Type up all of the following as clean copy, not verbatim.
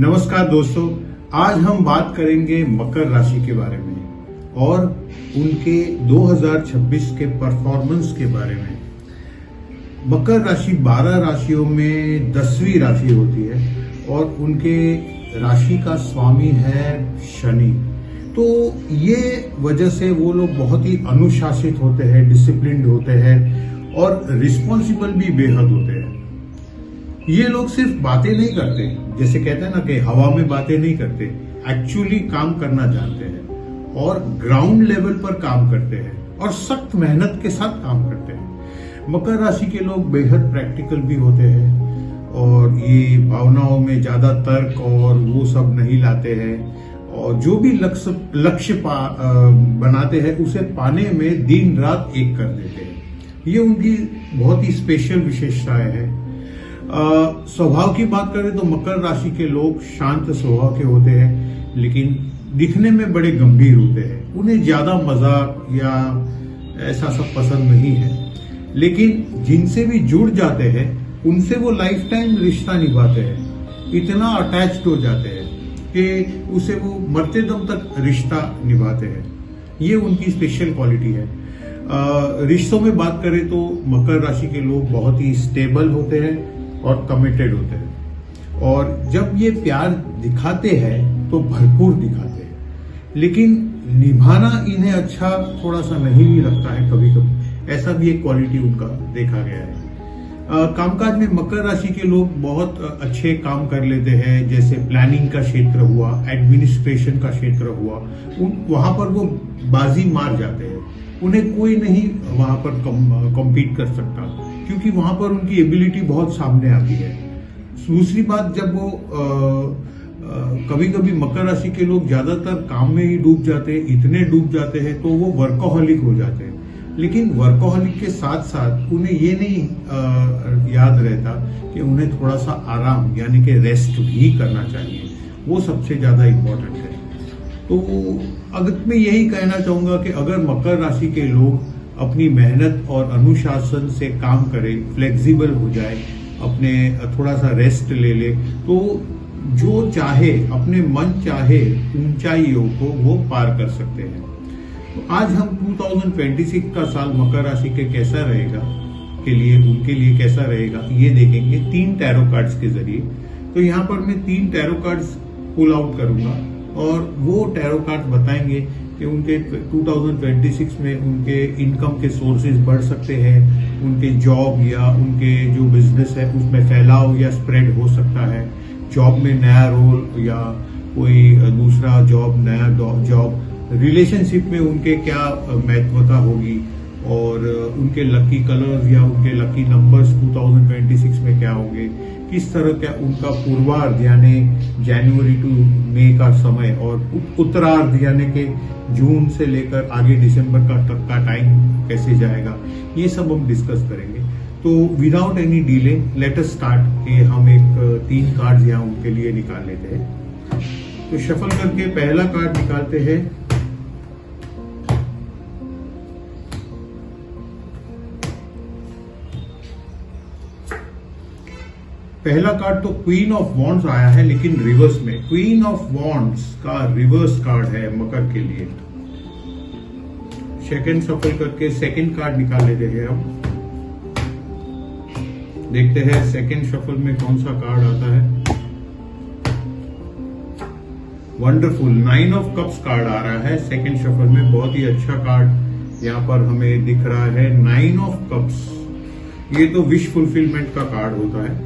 नमस्कार दोस्तों, आज हम बात करेंगे मकर राशि के बारे में और उनके 2026 के परफॉर्मेंस के बारे में। मकर राशि 12 राशियों में 10वीं राशि होती है और उनके राशि का स्वामी है शनि। तो ये वजह से वो लोग बहुत ही अनुशासित होते हैं, डिसिप्लिन्ड होते हैं और रिस्पॉन्सिबल भी बेहद होते हैं। ये लोग सिर्फ बातें नहीं करते, जैसे कहते हैं ना कि हवा में बातें नहीं करते, एक्चुअली काम करना जानते हैं और ग्राउंड लेवल पर काम करते हैं और सख्त मेहनत के साथ काम करते हैं। मकर राशि के लोग बेहद प्रैक्टिकल भी होते हैं और ये भावनाओं में ज्यादा तर्क और वो सब नहीं लाते हैं और जो भी लक्ष्य बनाते हैं उसे पाने में दिन रात एक कर देते हैं। ये उनकी बहुत ही स्पेशल विशेषताएं हैं। स्वभाव की बात करें तो मकर राशि के लोग शांत स्वभाव के होते हैं, लेकिन दिखने में बड़े गंभीर होते हैं। उन्हें ज्यादा मजाक या ऐसा सब पसंद नहीं है, लेकिन जिनसे भी जुड़ जाते हैं उनसे वो लाइफ टाइम रिश्ता निभाते हैं। इतना अटैच्ड हो जाते हैं कि उसे वो मरते दम तक रिश्ता निभाते हैं। ये उनकी स्पेशल क्वालिटी है। रिश्तों में बात करें तो मकर राशि के लोग बहुत ही स्टेबल होते हैं और कमिटेड होते हैं और जब ये प्यार दिखाते हैं तो भरपूर दिखाते हैं, लेकिन निभाना इन्हें अच्छा थोड़ा सा नहीं भी लगता है कभी कभी। ऐसा भी एक क्वालिटी उनका देखा गया है। कामकाज में मकर राशि के लोग बहुत अच्छे काम कर लेते हैं, जैसे प्लानिंग का क्षेत्र हुआ, एडमिनिस्ट्रेशन का क्षेत्र हुआ, वहां पर वो बाजी मार जाते हैं। उन्हें कोई नहीं वहां पर कॉम्पीट कर सकता, क्योंकि वहां पर उनकी एबिलिटी बहुत सामने आती है। दूसरी बात, जब वो कभी कभी मकर राशि के लोग ज्यादातर काम में ही डूब जाते हैं, इतने डूब जाते हैं तो वो वर्कोहलिक हो जाते हैं। लेकिन वर्कोहलिक के साथ साथ उन्हें ये नहीं याद रहता कि उन्हें थोड़ा सा आराम यानी कि रेस्ट भी करना चाहिए। वो सबसे ज्यादा इम्पोर्टेंट है। तो अंत में यही कहना चाहूंगा कि अगर मकर राशि के लोग अपनी मेहनत और अनुशासन से काम करें, फ्लेक्सिबल हो जाए, अपने थोड़ा सा रेस्ट ले ले, तो जो चाहे, अपने मन चाहे ऊंचाइयों को वो पार कर सकते हैं। तो आज हम 2026 का साल मकर राशि के कैसा रहेगा उनके लिए कैसा रहेगा ये देखेंगे 3 टैरो कार्ड्स के जरिए। तो यहाँ पर मैं 3 टैरो कार्ड्स पुल आउट करूंगा और वो टैरो कार्ड बताएंगे कि उनके 2026 में उनके इनकम के सोर्सेज बढ़ सकते हैं, उनके जॉब या उनके जो बिजनेस है उसमें फैलाव या स्प्रेड हो सकता है, जॉब में नया रोल या कोई दूसरा जॉब, नया जॉब, रिलेशनशिप में उनके क्या महत्वता होगी और उनके लकी कलर्स या उनके लकी नंबर्स 2026 में क्या होंगे, किस तरह का उनका पूर्वार्ध यानी जनवरी टू मई का समय और उत्तरार्ध यानी कि जून से लेकर आगे दिसंबर का तक का टाइम कैसे जाएगा, ये सब हम डिस्कस करेंगे। तो without any delay let us start कि हम एक 3 कार्ड यहाँ उनके लिए निकाल लेते हैं। तो शफल करके पहला कार्ड निकालते हैं। पहला कार्ड तो क्वीन ऑफ वॉन्ड्स आया है, लेकिन रिवर्स में। क्वीन ऑफ वॉन्ड्स का रिवर्स कार्ड है मकर के लिए। सेकंड सफल करके सेकंड कार्ड निकाल लेते हैं हम। देखते हैं सेकंड शफल में कौन सा कार्ड आता है। वंडरफुल, 9 ऑफ कप्स कार्ड आ रहा है सेकंड शफल में। बहुत ही अच्छा कार्ड यहाँ पर हमें दिख रहा है, 9 ऑफ कप्स। ये तो विश फुलफिलमेंट का कार्ड होता है।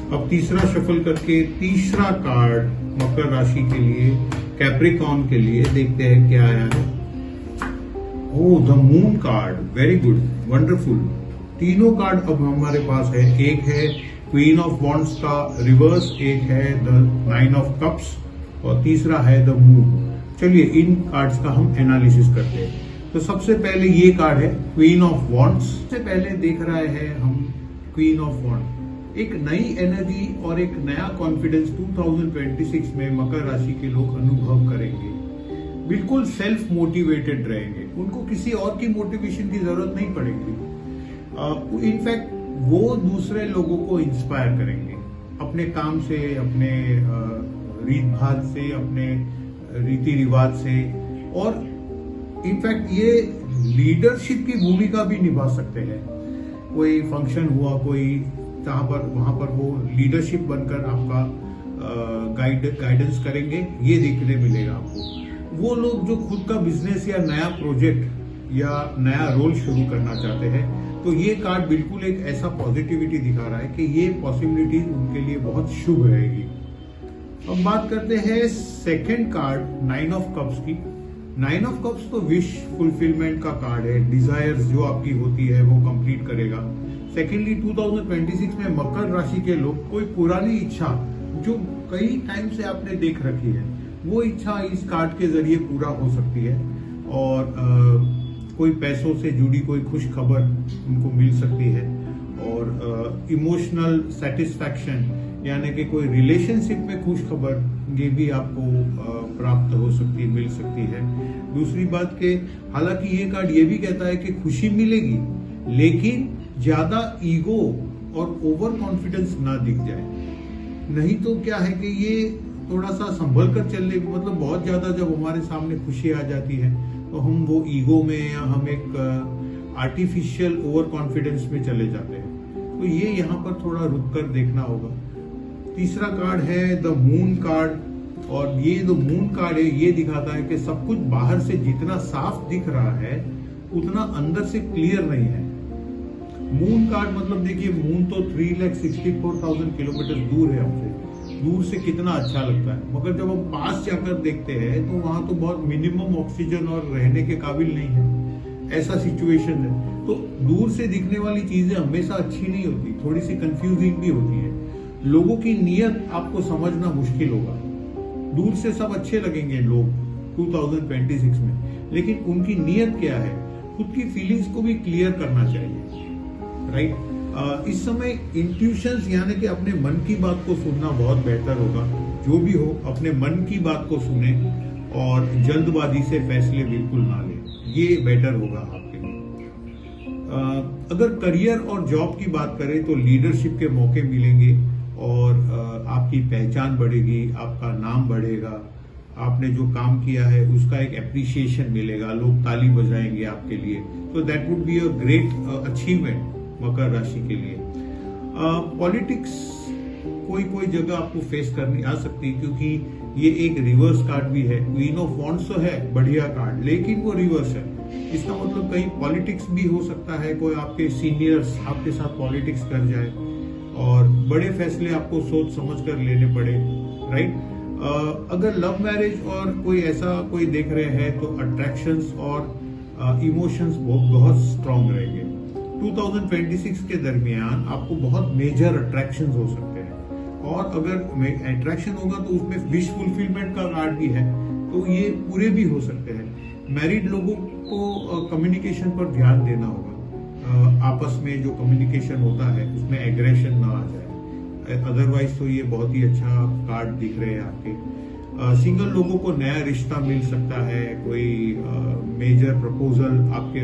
अब तीसरा शफल करके तीसरा कार्ड मकर राशि के लिए, कैप्रिकॉर्न के लिए, देखते हैं क्या आया है। Oh, the moon card, very good, wonderful. तीनों कार्ड अब हमारे पास है। एक है क्वीन ऑफ वॉन्ड्स का रिवर्स, एक है द 9 ऑफ कप्स और तीसरा है द मून। चलिए इन कार्ड्स का हम एनालिसिस करते हैं। तो सबसे पहले ये कार्ड है क्वीन ऑफ वॉन्ड्स। सबसे पहले देख रहे हैं हम क्वीन ऑफ वॉन्ड। एक नई एनर्जी और एक नया कॉन्फिडेंस 2026 में मकर राशि के लोग अनुभव करेंगे। बिल्कुल सेल्फ मोटिवेटेड रहेंगे, उनको किसी और की मोटिवेशन की जरूरत नहीं पड़ेगी। इनफैक्ट वो दूसरे लोगों को इंस्पायर करेंगे। अपने काम से, अपने रीत भात से, अपने रीति रिवाज से, और इनफैक्ट ये लीडरशिप की भूमिका भी निभा सकते हैं। कोई फंक्शन हुआ, कोई जहां पर वहां पर वो लीडरशिप बनकर आपका गाइडेंस करेंगे, ये देखने मिलेगा आपको। वो लोग जो खुद का बिजनेस या नया प्रोजेक्ट या नया रोल शुरू करना चाहते हैं, तो ये कार्ड बिल्कुल एक ऐसा पॉजिटिविटी दिखा रहा है कि ये पॉसिबिलिटीज उनके लिए बहुत शुभ रहेगी। अब बात करते हैं सेकंड कार्ड 9 ऑफ कप्स की। 9 ऑफ कप्स तो विश फुलफिलमेंट का कार्ड है, डिजायर्स जो आपकी होती है वो कंप्लीट करेगा। सेकेंडली 2026 में मकर राशि के लोग कोई पुरानी इच्छा जो कई टाइम से आपने देख रखी है, वो इच्छा इस कार्ड के जरिए पूरा हो सकती है, और कोई पैसों से जुड़ी कोई खुश खबर उनको मिल सकती है, और इमोशनल सेटिस्फैक्शन यानी कि कोई रिलेशनशिप में खुश खबर ये भी आपको प्राप्त हो सकती है, मिल सकती है। दूसरी बात के हालांकि ये कार्ड ये भी कहता है कि खुशी मिलेगी, लेकिन ज्यादा ईगो और ओवर कॉन्फिडेंस ना दिख जाए। नहीं तो क्या है कि ये थोड़ा सा संभल कर चलने, मतलब बहुत ज्यादा जब हमारे सामने खुशी आ जाती है तो हम वो ईगो में या हम एक आर्टिफिशियल ओवर कॉन्फिडेंस में चले जाते हैं। तो ये यहाँ पर थोड़ा रुक कर देखना होगा। तीसरा कार्ड है द मून कार्ड, और ये जो मून कार्ड है ये दिखाता है कि सब कुछ बाहर से जितना साफ दिख रहा है उतना अंदर से क्लियर नहीं है। मून कार्ड मतलब देखिए, मून तो 3,64,000 किलोमीटर दूर है हमसे, दूर से कितना अच्छा लगता है, मगर जब हम पास जाकर देखते हैं तो वहां तो बहुत मिनिमम ऑक्सीजन और रहने के काबिल नहीं है, ऐसा सिचुएशन है। तो दूर से दिखने वाली चीजें हमेशा अच्छी नहीं होती, थोड़ी सी कंफ्यूजिंग भी होती है। लोगों की नीयत आपको समझना मुश्किल होगा। दूर से सब अच्छे लगेंगे लोग 2026 में, लेकिन उनकी नीयत क्या है, खुद की फीलिंग्स को भी क्लियर करना चाहिए, राइट। इस समय इंट्यूशंस यानी कि अपने मन की बात को सुनना बहुत बेहतर होगा। जो भी हो अपने मन की बात को सुने और जल्दबाजी से फैसले बिल्कुल ना लें, ये बेटर होगा आपके लिए। अगर करियर और जॉब की बात करें तो लीडरशिप के मौके मिलेंगे और आपकी पहचान बढ़ेगी, आपका नाम बढ़ेगा, आपने जो काम किया है उसका एक एप्रिसिएशन मिलेगा, लोग ताली बजाएंगे आपके लिए। तो that would be a great achievement मकर राशि के लिए। पॉलिटिक्स कोई जगह आपको फेस करनी आ सकती है, क्योंकि ये एक रिवर्स कार्ड भी है। क्वीन ऑफ वॉन्ड्स तो है बढ़िया कार्ड, लेकिन वो रिवर्स है। इसका मतलब कहीं पॉलिटिक्स भी हो सकता है, कोई आपके सीनियर्स आपके साथ पॉलिटिक्स कर जाए और बड़े फैसले आपको सोच समझ कर लेने पड़े, राइट। अगर लव मैरिज और कोई ऐसा कोई देख रहे हैं तो अट्रैक्शंस और इमोशंस बहुत स्ट्रांग रहेंगे। 2026 के दरमियान आपको बहुत मेजर अट्रैक्शंस हो सकते हैं, और अगर अट्रैक्शन होगा तो उसमें विश फुलफिलमेंट का कार्ड भी है, तो ये पूरे भी हो सकते हैं। मैरिड लोगों को कम्युनिकेशन पर ध्यान देना होगा, आपस में जो कम्युनिकेशन होता है उसमें एग्रेशन ना आ जाए, अदरवाइज तो ये बहुत ही अच्छा कार्ड दिख रहे हैं आपके। सिंगल लोगों को नया रिश्ता मिल सकता है, कोई मेजर प्रपोजल आपके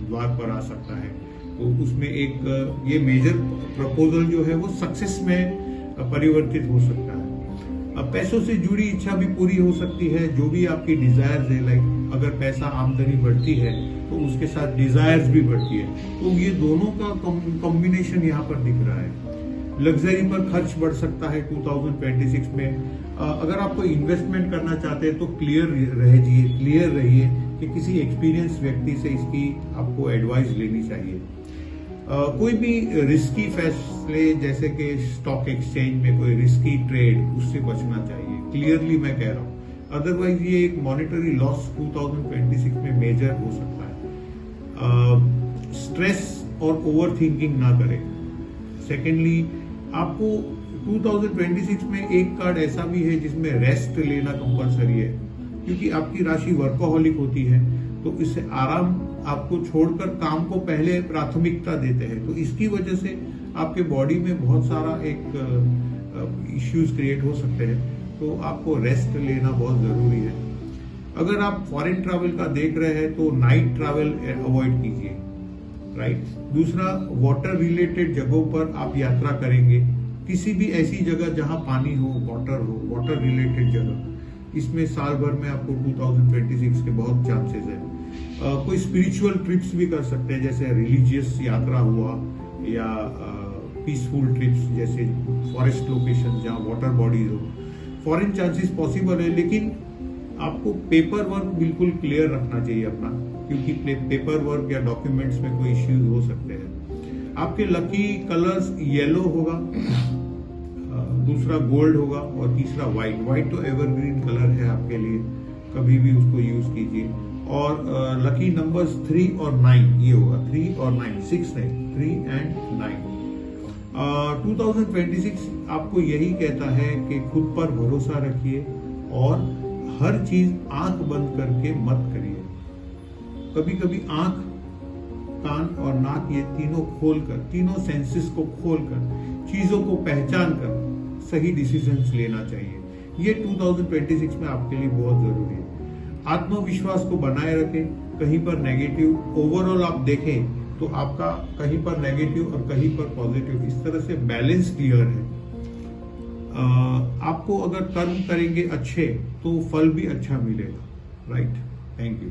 द्वार पर आ सकता है, तो उसमें एक ये मेजर प्रपोजल जो है वो सक्सेस में परिवर्तित हो सकता है। अब पैसों से जुड़ी इच्छा भी पूरी हो सकती है, जो भी आपकी डिजायर्स है, लाइक अगर पैसा आमदनी बढ़ती है तो उसके साथ डिजायर्स भी बढ़ती है, तो ये दोनों का कॉम्बिनेशन यहाँ पर दिख रहा है। लग्जरी पर खर्च बढ़ सकता है 2026 में। अगर आप कोई इन्वेस्टमेंट करना चाहते हैं तो क्लियर रहिए कि किसी एक्सपीरियंस व्यक्ति से इसकी आपको एडवाइस लेनी चाहिए। कोई भी रिस्की फैसले जैसे कि स्टॉक एक्सचेंज में कोई रिस्की ट्रेड, उससे बचना चाहिए, क्लियरली मैं कह रहा हूँ। अदरवाइज ये एक मॉनेटरी लॉस 2026 में मेजर हो सकता है। स्ट्रेस और ओवर थिंकिंग ना करें। सेकेंडली आपको 2026 में एक कार्ड ऐसा भी है जिसमें रेस्ट लेना कंपलसरी है, क्योंकि आपकी राशि वर्कोहॉलिक होती है, तो इससे आराम आपको छोड़कर काम को पहले प्राथमिकता देते हैं, तो इसकी वजह से आपके बॉडी में बहुत सारा एक इश्यूज क्रिएट हो सकते हैं, तो आपको रेस्ट लेना बहुत जरूरी है। अगर आप फॉरेन ट्रैवल का देख रहे हैं तो नाइट ट्रैवल अवॉइड कीजिए, राइट। दूसरा, वाटर रिलेटेड जगहों पर आप यात्रा करेंगे किसी भी ऐसी जगह जहां पानी हो, वाटर रिलेटेड जगह, इसमें साल भर में आपको 2026 के बहुत चांसेस है। कोई स्पिरिचुअल ट्रिप्स भी कर सकते हैं, जैसे रिलीजियस यात्रा हुआ या पीसफुल ट्रिप्स, जैसे फॉरेस्ट लोकेशन जहाँ वाटर बॉडीज हो। फॉरेन चांसेस पॉसिबल है, लेकिन आपको पेपर वर्क बिल्कुल क्लियर रखना चाहिए अपना, क्योंकि पेपर वर्क या डॉक्यूमेंट्स में कोई इश्यूज हो सकते हैं। आपके लकी कलर्स येलो होगा, दूसरा गोल्ड होगा और तीसरा व्हाइट। व्हाइट तो एवरग्रीन कलर है आपके लिए, कभी भी उसको यूज कीजिए। और लकी नंबर्स 3 और 9 ये होगा, 3 और 9, 6 नहीं, 3 एंड 9। 2026 आपको यही कहता है कि खुद पर भरोसा रखिए और हर चीज आंख बंद करके मत करिए। कभी कभी आंख, कान और नाक ये तीनों खोलकर, तीनों सेंसेस को खोलकर, चीजों को पहचान कर सही डिसीजंस लेना चाहिए। ये 2026 में आपके लिए बहुत जरूरी है। आत्मविश्वास को बनाए रखें। कहीं पर नेगेटिव, ओवरऑल आप देखें तो आपका कहीं पर नेगेटिव और कहीं पर पॉजिटिव, इस तरह से बैलेंस क्लियर है। आपको अगर कर्म करेंगे अच्छे तो फल भी अच्छा मिलेगा। Right, thank you.